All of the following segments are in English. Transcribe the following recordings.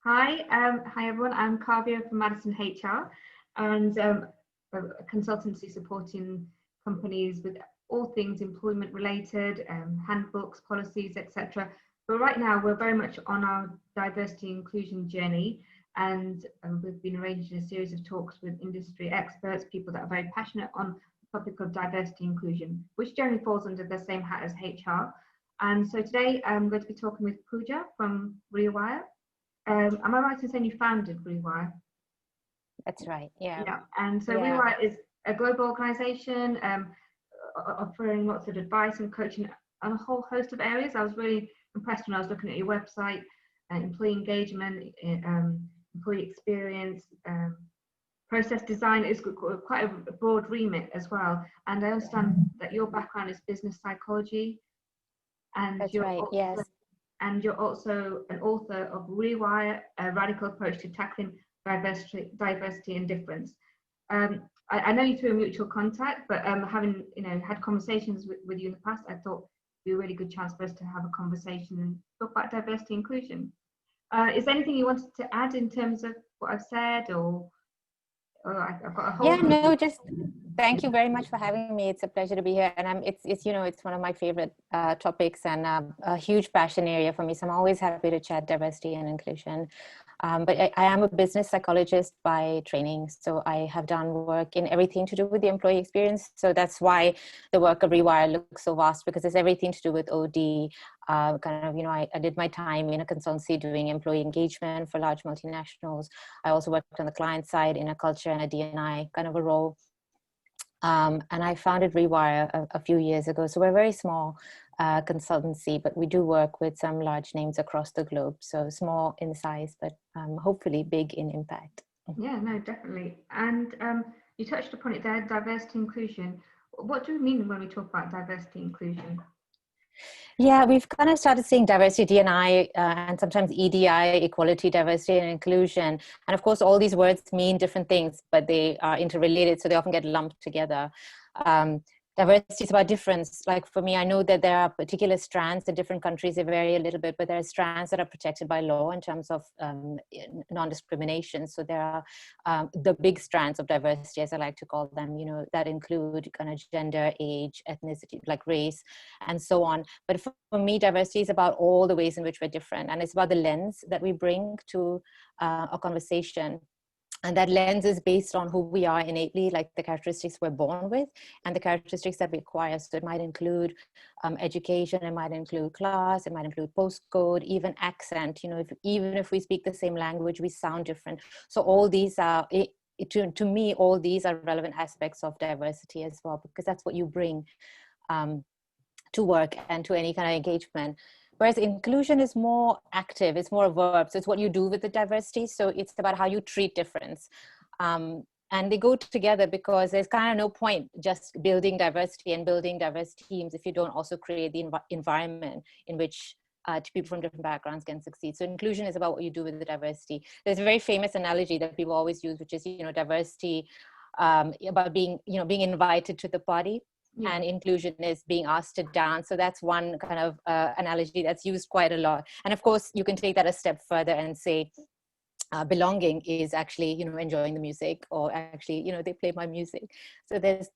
Hi everyone. I'm Kavya from Madison HR, and a consultancy supporting companies with all things employment related, handbooks, policies, etc. But right now we're very much on our diversity inclusion journey, and we've been arranging a series of talks with industry experts, people that are very passionate on the topic of diversity inclusion, which generally falls under the same hat as HR. And so today I'm going to be talking with Pooja from Rewire. Am I right in saying you founded Rewire? That's right. Yeah. Yeah. And so Yeah. Rewire is a global organization offering lots of advice and coaching on a whole host of areas. I was really impressed when I was looking at your website, employee engagement, employee experience, process design. It's quite a broad remit as well. And I understand that your background is business psychology. And That's right. Yes. And you're also an author of Rewire, a radical approach to tackling diversity and difference. I know you through a mutual contact, but having had conversations with you in the past, I thought it'd be a really good chance for us to have a conversation and talk about diversity inclusion. Is there anything you wanted to add in terms of what I've said, or I've got a whole? Yeah, no, just thank you very much for having me. It's a pleasure to be here, and it's one of my favorite topics and a huge passion area for me. So I'm always happy to chat diversity and inclusion. But I am a business psychologist by training, so I have done work in everything to do with the employee experience. So that's why the work of Rewire looks so vast, because it's everything to do with OD. I did my time in a consultancy doing employee engagement for large multinationals. I also worked on the client side in a culture and a D&I kind of a role. And I founded Rewire a few years ago. So we're a very small consultancy, but we do work with some large names across the globe. So small in size, but hopefully big in impact. Yeah, no, definitely. And you touched upon it there, diversity inclusion. What do we mean when we talk about diversity inclusion? Yeah, we've kind of started seeing diversity, D&I, and sometimes EDI, equality, diversity, and inclusion. And of course, all these words mean different things, but they are interrelated, so they often get lumped together. Diversity is about difference. Like for me, I know that there are particular strands in different countries, they vary a little bit, but there are strands that are protected by law in terms of non-discrimination. So there are the big strands of diversity, as I like to call them, that include kind of gender, age, ethnicity, like race, and so on. But for me, diversity is about all the ways in which we're different. And it's about the lens that we bring to a conversation. And that lens is based on who we are innately, like the characteristics we're born with and the characteristics that we acquire. So it might include education, it might include class, it might include postcode, even accent. Even if we speak the same language, we sound different. So all these are, to me, all these are relevant aspects of diversity as well, because that's what you bring to work and to any kind of engagement. Whereas inclusion is more active, it's more a verb. So it's what you do with the diversity. So it's about how you treat difference. And they go together, because there's kind of no point just building diversity and building diverse teams if you don't also create the environment in which people from different backgrounds can succeed. So inclusion is about what you do with the diversity. There's a very famous analogy that people always use, which is, diversity about being invited to the party. Yeah. And inclusion is being asked to dance. So that's one kind of analogy that's used quite a lot. And of course, you can take that a step further and say belonging is actually, enjoying the music, or actually, they play my music. So there's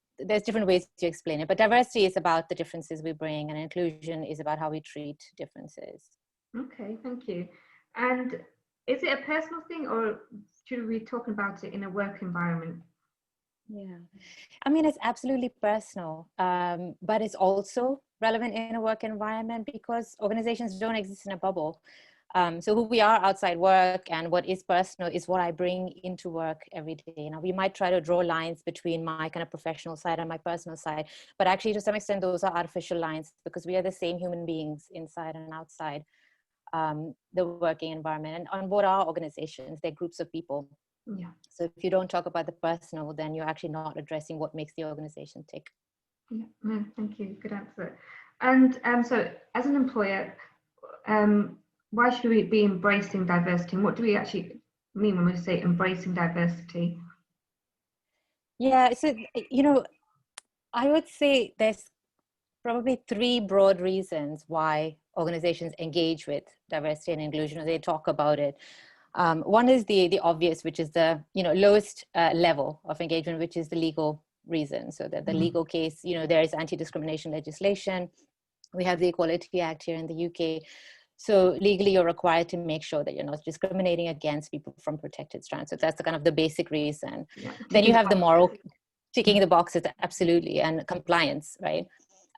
different ways to explain it. But diversity is about the differences we bring, and inclusion is about how we treat differences. Okay, thank you. And is it a personal thing, or should we be talking about it in a work environment? Yeah, I mean, it's absolutely personal, but it's also relevant in a work environment, because organizations don't exist in a bubble. So who we are outside work and what is personal is what I bring into work every day. Now, we might try to draw lines between my kind of professional side and my personal side, but actually to some extent, those are artificial lines, because we are the same human beings inside and outside the working environment. And on board our organizations, they're groups of people. Yeah. So if you don't talk about the personal, then you're actually not addressing what makes the organization tick. Yeah, no, thank you. Good answer. And so as an employer, why should we be embracing diversity? And what do we actually mean when we say embracing diversity? Yeah, so, I would say there's probably three broad reasons why organizations engage with diversity and inclusion, or they talk about it. One is the obvious, which is the lowest level of engagement, which is the legal reason. So that the legal case, there is anti-discrimination legislation. We have the Equality Act here in the UK. So legally, you're required to make sure that you're not discriminating against people from protected strands. So that's the kind of the basic reason. Yeah. Then you have the moral, ticking the boxes, absolutely, and compliance, right?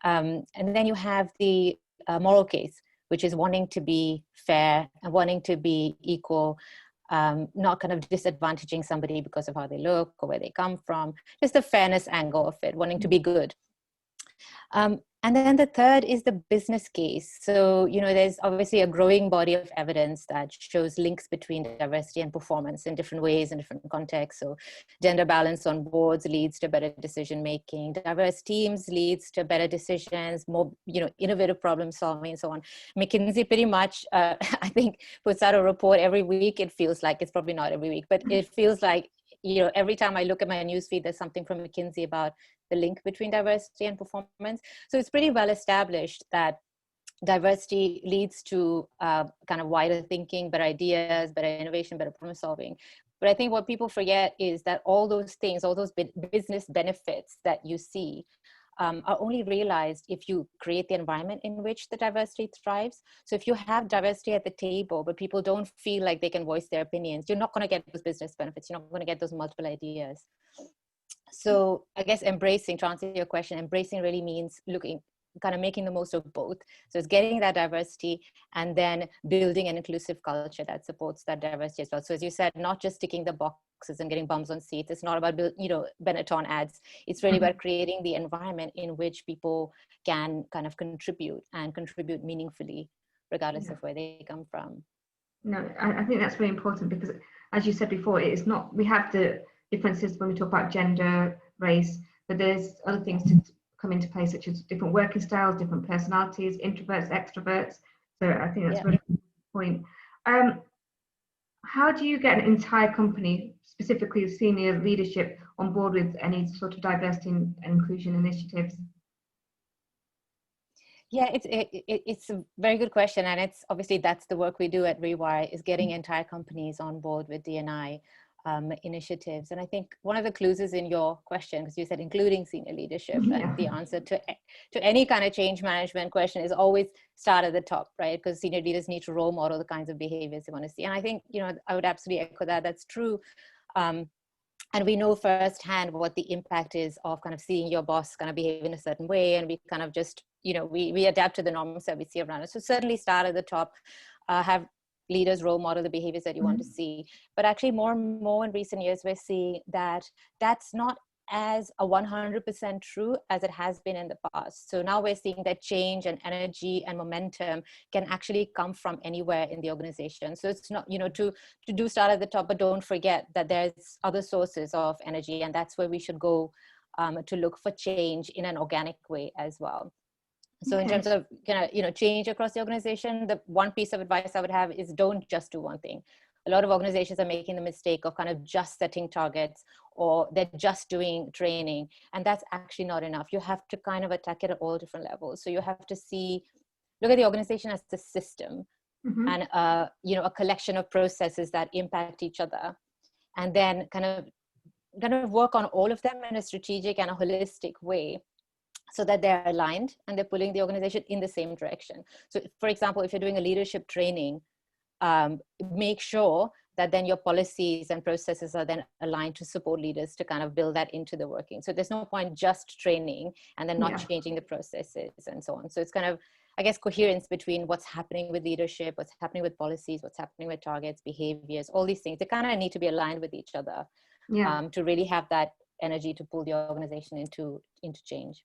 And then you have the moral case, which is wanting to be fair and wanting to be equal, not kind of disadvantaging somebody because of how they look or where they come from, just the fairness angle of it, wanting to be good. And then the third is the business case. So, there's obviously a growing body of evidence that shows links between diversity and performance in different ways, in different contexts. So gender balance on boards leads to better decision making. Diverse teams leads to better decisions, more, innovative problem solving and so on. McKinsey pretty much, I think, puts out a report every week. It feels like, it's probably not every week, but it feels like, every time I look at my newsfeed, there's something from McKinsey about the link between diversity and performance. So it's pretty well established that diversity leads to kind of wider thinking, better ideas, better innovation, better problem solving. But I think what people forget is that all those things, all those business benefits that you see are only realized if you create the environment in which the diversity thrives. So if you have diversity at the table, but people don't feel like they can voice their opinions, you're not going to get those business benefits. You're not going to get those multiple ideas. So I guess embracing, to answer your question, embracing really means kind of making the most of both. So it's getting that diversity and then building an inclusive culture that supports that diversity as well. So as you said, not just ticking the boxes and getting bums on seats. It's not about, Benetton ads. It's really about creating the environment in which people can kind of contribute meaningfully, regardless of where they come from. No, I think that's very important because, as you said before, it is not, we have the differences when we talk about gender, race, but there's other things to come into play, such as different working styles, different personalities, introverts, extroverts. So I think that's a really good point. How do you get an entire company, specifically senior leadership, on board with any sort of diversity and inclusion initiatives? Yeah, it's a very good question. And it's obviously that's the work we do at Rewire, is getting entire companies on board with D&I initiatives. And I think one of the clues is in your question, because you said including senior leadership, and the answer to any kind of change management question is always start at the top, right? Because senior leaders need to role model the kinds of behaviors they want to see. And I think, I would absolutely echo that. That's true. And we know firsthand what the impact is of kind of seeing your boss kind of behave in a certain way. And we kind of just, we adapt to the norms that we see around us. So certainly start at the top, have leaders role model the behaviors that you want to see. But actually more and more in recent years, we're seeing that that's not as a 100% true as it has been in the past. So now we're seeing that change and energy and momentum can actually come from anywhere in the organization. So it's not, to do start at the top, but don't forget that there's other sources of energy, and that's where we should go to look for change in an organic way as well. So in terms of change across the organization, the one piece of advice I would have is don't just do one thing. A lot of organizations are making the mistake of kind of just setting targets, or they're just doing training, and that's actually not enough. You have to kind of attack it at all different levels. So you have to look at the organization as a system, and a collection of processes that impact each other, and then kind of work on all of them in a strategic and a holistic way, so that they're aligned and they're pulling the organization in the same direction. So for example, if you're doing a leadership training, make sure that then your policies and processes are then aligned to support leaders to kind of build that into the working. So there's no point just training and then not changing the processes and so on. So it's kind of, I guess, coherence between what's happening with leadership, what's happening with policies, what's happening with targets, behaviors, all these things. They kind of need to be aligned with each other to really have that energy to pull the organization into change.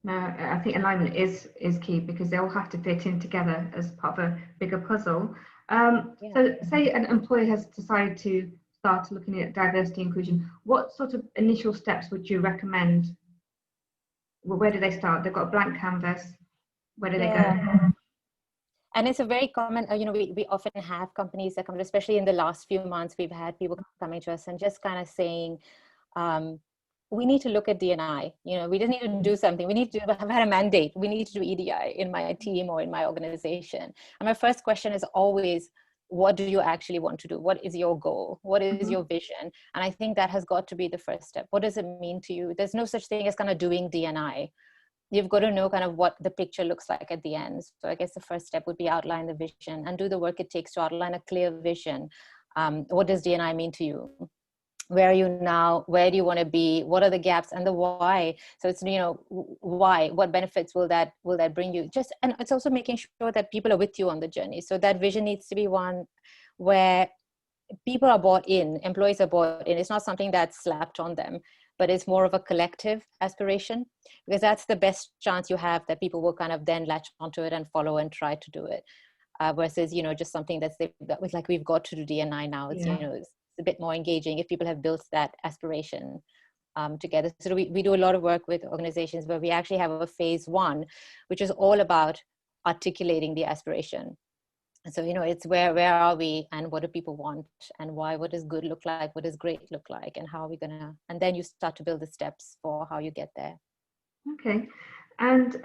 No, I think alignment is key, because they all have to fit in together as part of a bigger puzzle. So say an employer has decided to start looking at diversity inclusion, what sort of initial steps would you recommend? Well, where do they start? They've got a blank canvas. Where do they go? And it's a very common, we often have companies that come, especially in the last few months, we've had people coming to us and just kind of saying, we need to look at D&I. We just need to do something. We need to have had a mandate. We need to do EDI in my team or in my organization. And my first question is always, what do you actually want to do? What is your goal? What is Mhm. your vision? And I think that has got to be the first step. What does it mean to you? There's no such thing as kind of doing D&I. You've got to know kind of what the picture looks like at the end. So I guess the first step would be outline the vision and do the work it takes to outline a clear vision. What does D&I mean to you? Where are you now? Where do you want to be? What are the gaps, and the why? So it's, you know, why, what benefits will that bring you? Just, and it's also making sure that people are with you on the journey. So that vision needs to be one where people are bought in, employees are bought in. It's not something that's slapped on them, but it's more of a collective aspiration, because that's the best chance you have that people will kind of then latch onto it and follow and try to do it. Versus, you know, just something that was like, we've got to do D&I now. It's, Yeah. you know, it's a bit more engaging if people have built that aspiration together. So we do a lot of work with organizations where we actually have a phase 1, which is all about articulating the aspiration. So, you know, it's where are we, and what do people want, and why? What does good look like? What does great look like? And how are we gonna, and then you start to build the steps for how you get there. Okay. And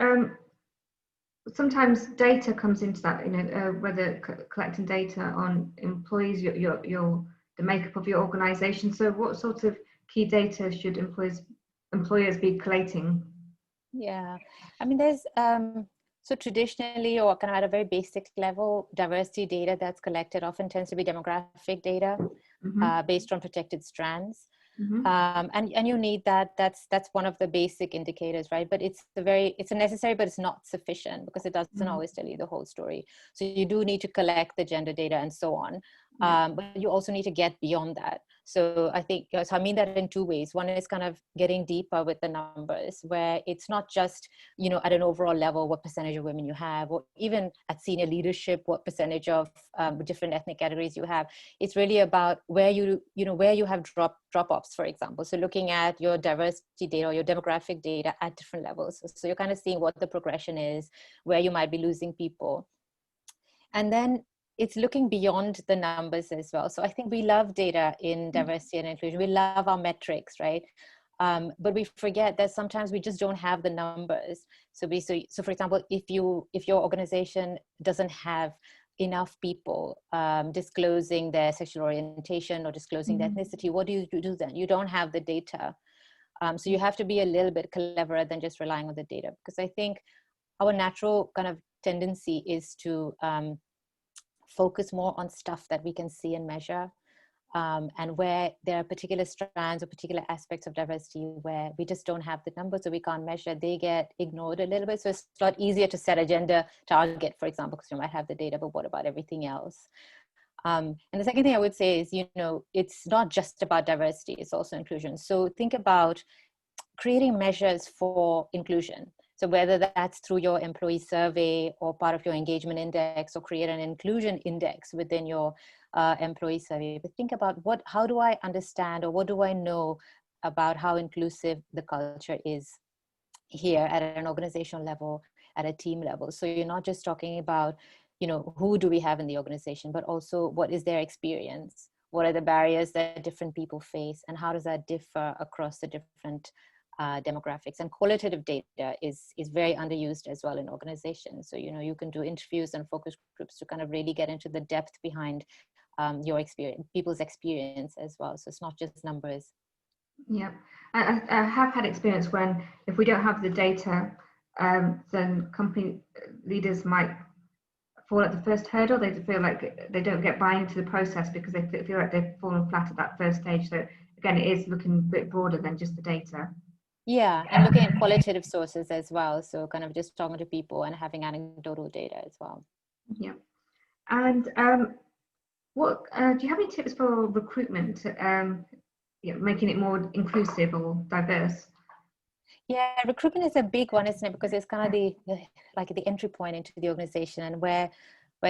sometimes data comes into that, you know, whether collecting data on employees, the makeup of your organization. So what sort of key data should employers be collating? Yeah, I mean, there's so traditionally, or kind of at a very basic level, diversity data that's collected often tends to be demographic data Mm-hmm. based on protected strands. Mm-hmm. And you need that. That's one of the basic indicators, right? But it's a necessary, but it's not sufficient, because it doesn't Mm-hmm. always tell you the whole story. So you do need to collect the gender data and so on. Yeah. But you also need to get beyond that. So I think, so I mean that in two ways. One is kind of getting deeper with the numbers, where it's not just, you know, at an overall level, what percentage of women you have, or even at senior leadership, what percentage of different ethnic categories you have. It's really about where where you have drop-offs, for example. So looking at your diversity data or your demographic data at different levels. So you're kind of seeing what the progression is, where you might be losing people. And then it's looking beyond the numbers as well. So I think we love data in diversity and inclusion. We love our metrics, right? But we forget that sometimes we just don't have the numbers. So for example, if your organization doesn't have enough people disclosing their sexual orientation or disclosing their Mm-hmm. ethnicity, what do you do then? You don't have the data. So you have to be a little bit cleverer than just relying on the data, because I think our natural kind of tendency is to focus more on stuff that we can see and measure. And where there are particular strands or particular aspects of diversity where we just don't have the numbers, so we can't measure, they get ignored a little bit. So it's a lot easier to set a gender target, for example, because you might have the data, but what about everything else? And the second thing I would say is, you know, it's not just about diversity, it's also inclusion. So think about creating measures for inclusion. So whether that's through your employee survey or part of your engagement index, or create an inclusion index within your employee survey. But think about how do I understand, or what do I know about how inclusive the culture is here at an organizational level, at a team level. So you're not just talking about, you know, who do we have in the organization, but also what is their experience? What are the barriers that different people face, and how does that differ across the different demographics? And qualitative data is very underused as well in organizations. So, you know, you can do interviews and focus groups to kind of really get into the depth behind your experience, people's experience as well. So it's not just numbers. Yeah, I have had experience when, if we don't have the data, then company leaders might fall at the first hurdle. They feel like they don't get buy into the process because they feel like they've fallen flat at that first stage. So again, it is looking a bit broader than just the data. Yeah, and looking at qualitative sources as well. So kind of just talking to people and having anecdotal data as well. Yeah, and what do you have any tips for recruitment? Making it more inclusive or diverse. Yeah, recruitment is a big one, isn't it? Because it's kind of the entry point into the organization, and where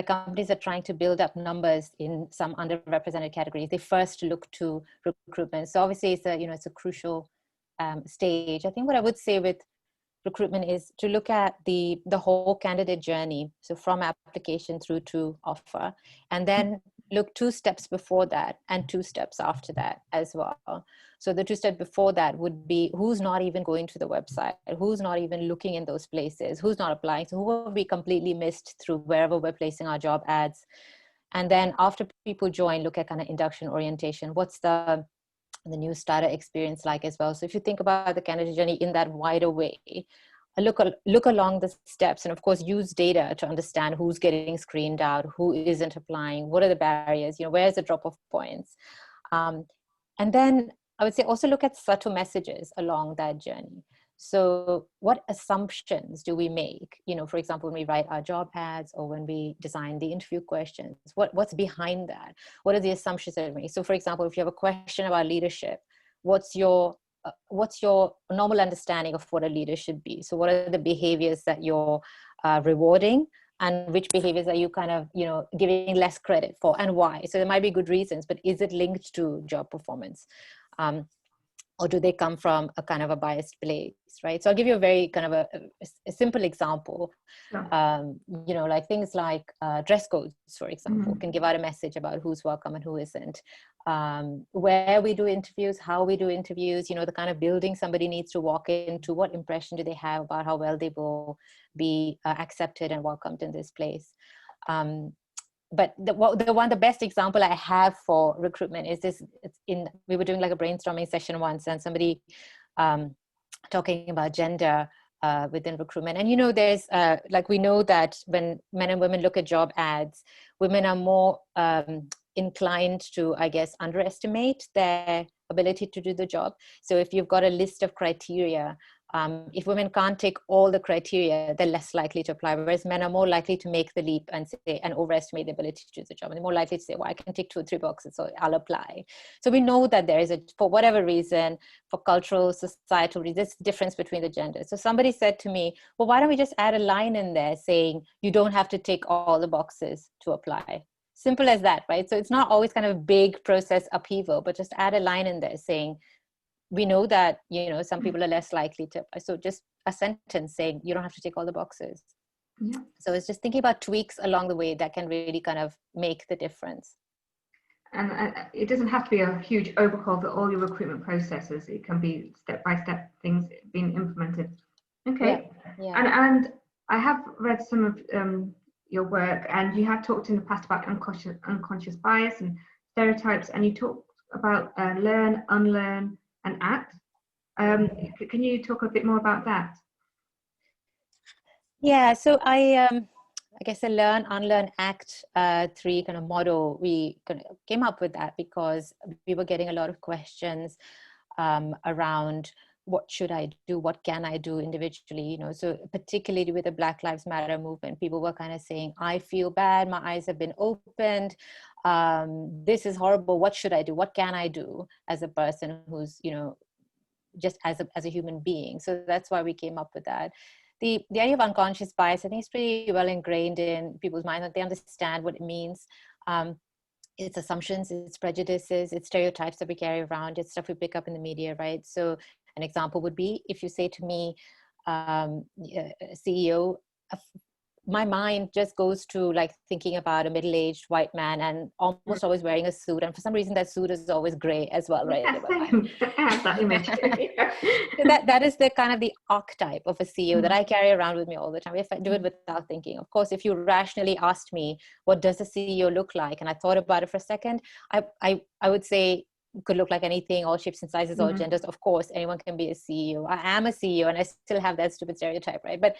companies are trying to build up numbers in some underrepresented categories, they first look to recruitment. So obviously it's a crucial stage. I think what I would say with recruitment is to look at the whole candidate journey, so from application through to offer, and then look 2 steps before that and 2 steps after that as well. So the 2 steps before that would be who's not even going to the website, who's not even looking in those places, who's not applying, so who have we completely missed through wherever we're placing our job ads. And then after people join, look at kind of induction, orientation. What's the new starter experience like as well? So if you think about the candidate journey in that wider way, look along the steps, and of course use data to understand who's getting screened out, who isn't applying, what are the barriers, where's the drop-off points. And then I would say also look at subtle messages along that journey. So what assumptions do we make? For example, when we write our job ads or when we design the interview questions, what's behind that? What are the assumptions that we make? So for example, if you have a question about leadership, what's your normal understanding of what a leader should be? So what are the behaviors that you're rewarding, and which behaviors are you kind of, giving less credit for, and why? So there might be good reasons, but is it linked to job performance? Or do they come from a kind of a biased place, right? So I'll give you a very kind of a simple example. Sure. Like things like dress codes, for example, can give out a message about who's welcome and who isn't. Where we do interviews, how we do interviews, the kind of building somebody needs to walk into, what impression do they have about how well they will be accepted and welcomed in this place. But the best example I have for recruitment is this. We were doing like a brainstorming session once, and somebody talking about gender within recruitment. And there's like, we know that when men and women look at job ads, women are more inclined to, I guess, underestimate their ability to do the job. So if you've got a list of criteria, if women can't take all the criteria, they're less likely to apply, whereas men are more likely to make the leap and say, and overestimate the ability to do the job. And they're more likely to say, well, I can tick 2 or 3 boxes, so I'll apply. So we know that there is for whatever reason, for cultural, societal reasons, this difference between the genders. So somebody said to me, well, why don't we just add a line in there saying, you don't have to tick all the boxes to apply? Simple as that, right? So it's not always kind of a big process upheaval, but just add a line in there saying, we know that, some people are less likely to. So just a sentence saying, you don't have to tick all the boxes. Yeah. So it's just thinking about tweaks along the way that can really kind of make the difference. And it doesn't have to be a huge overhaul for all your recruitment processes. It can be step-by-step things being implemented. Okay. Yeah. And I have read some of your work, and you have talked in the past about unconscious bias and stereotypes, and you talked about learn, unlearn, and act. Can you talk a bit more about that? Yeah, so I guess the learn, unlearn, act 3 kind of model, we kind of came up with that because we were getting a lot of questions around what should I do, what can I do individually, so particularly with the Black Lives Matter movement, people were kind of saying, I feel bad, my eyes have been opened, this is horrible, what should I do, what can I do as a person who's, just as a human being. So that's why we came up with that. The idea of unconscious bias, I think, is pretty well ingrained in people's minds, that they understand what it means. It's assumptions, it's prejudices, it's stereotypes that we carry around, it's stuff we pick up in the media, right? So an example would be, if you say to me, CEO, my mind just goes to like thinking about a middle-aged white man and almost always wearing a suit, and for some reason that suit is always gray as well, right? Yes, I have that image. that is the kind of the archetype of a CEO that I carry around with me all the time, if I do it without thinking. Of course, if you rationally asked me, what does a CEO look like, and I thought about it for a second, I would say could look like anything, all shapes and sizes, all genders. Of course, anyone can be a CEO. I am a CEO and I still have that stupid stereotype, right? But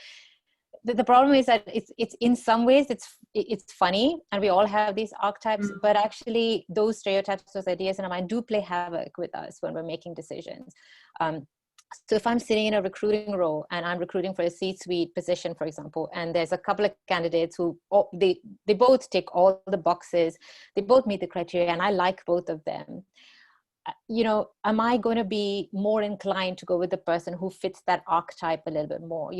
the problem is that it's in some ways it's funny, and we all have these archetypes, but actually those stereotypes, those ideas in our mind do play havoc with us when we're making decisions. So if I'm sitting in a recruiting role and I'm recruiting for a C-suite position, for example, and there's a couple of candidates who they both tick all the boxes, they both meet the criteria, and I like both of them, am I going to be more inclined to go with the person who fits that archetype a little bit more?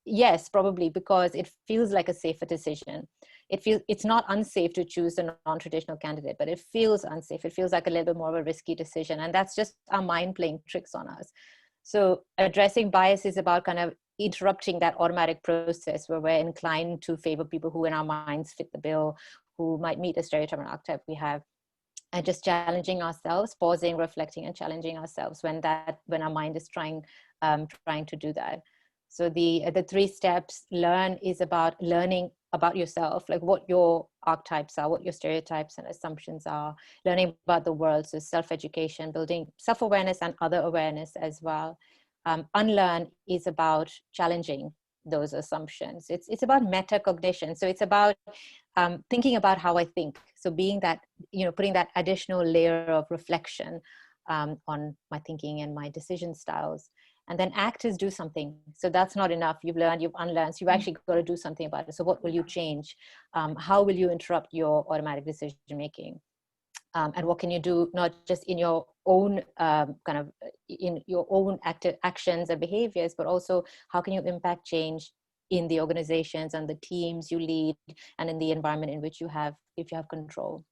Yes, probably, because it feels like a safer decision. It's not unsafe to choose a non-traditional candidate, but it feels unsafe. It feels like a little bit more of a risky decision. And that's just our mind playing tricks on us. So addressing bias is about kind of interrupting that automatic process where we're inclined to favor people who in our minds fit the bill, who might meet the stereotype and archetype we have. And just challenging ourselves, pausing, reflecting, and challenging ourselves when our mind is trying to do that. So the 3 steps: learn is about learning about yourself, like what your archetypes are, what your stereotypes and assumptions are, learning about the world, so self-education, building self-awareness and other awareness as well. Unlearn is about challenging those assumptions. It's about metacognition. So it's about thinking about how I think. So being that, putting that additional layer of reflection on my thinking and my decision styles. And then act is do something. So that's not enough. You've learned, you've unlearned. So you've actually got to do something about it. So what will you change? How will you interrupt your automatic decision making? And what can you do, not just in your own in your own actions and behaviors, but also how can you impact change in the organizations and the teams you lead and in the environment in which you have, if you have control.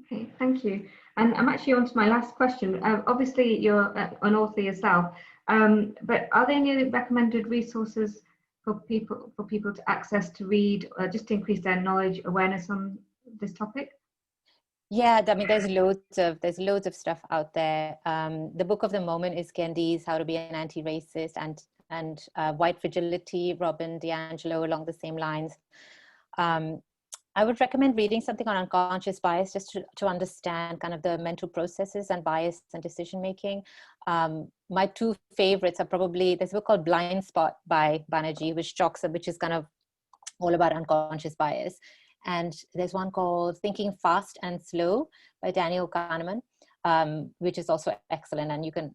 Okay, thank you. And I'm actually on to my last question. Obviously, you're an author yourself, but are there any recommended resources for people to access to read, just to increase their knowledge, awareness on this topic? Yeah, I mean, there's loads of stuff out there. The book of the moment is Kendi's How to Be an Anti-Racist, and White Fragility, Robin DiAngelo, along the same lines. I would recommend reading something on unconscious bias, just to understand kind of the mental processes and bias and decision making. My two favorites are probably, there's a book called Blind Spot by Banerjee, which is kind of all about unconscious bias. And there's one called Thinking Fast and Slow by Daniel Kahneman, which is also excellent. And you can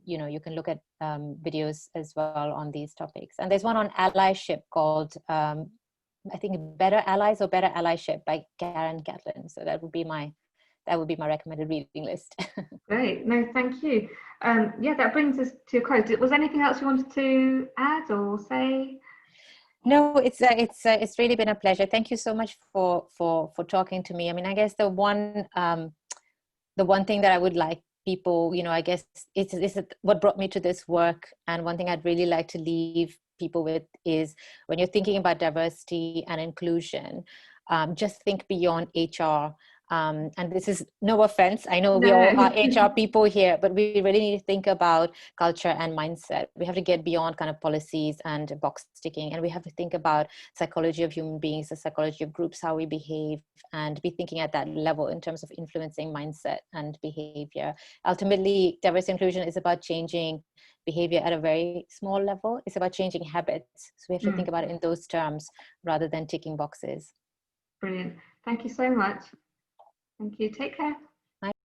look at videos as well on these topics. And there's one on allyship called, I think, Better Allies or Better Allyship by Karen Catlin. So that would be my recommended reading list. Great. No, thank you. Yeah, that brings us to a close. Was there anything else you wanted to add or say? No, it's really been a pleasure. Thank you so much for talking to me. I mean, I guess the one thing that I would like people, I guess it's what brought me to this work, and one thing I'd really like to leave people with is, when you're thinking about diversity and inclusion, just think beyond HR. And this is no offense. I know we all are HR people here, but we really need to think about culture and mindset. We have to get beyond kind of policies and box ticking, and we have to think about psychology of human beings, the psychology of groups, how we behave, and be thinking at that level in terms of influencing mindset and behavior. Ultimately, diversity inclusion is about changing behavior at a very small level. It's about changing habits. So we have to think about it in those terms rather than ticking boxes. Brilliant. Thank you so much. Thank you. Take care.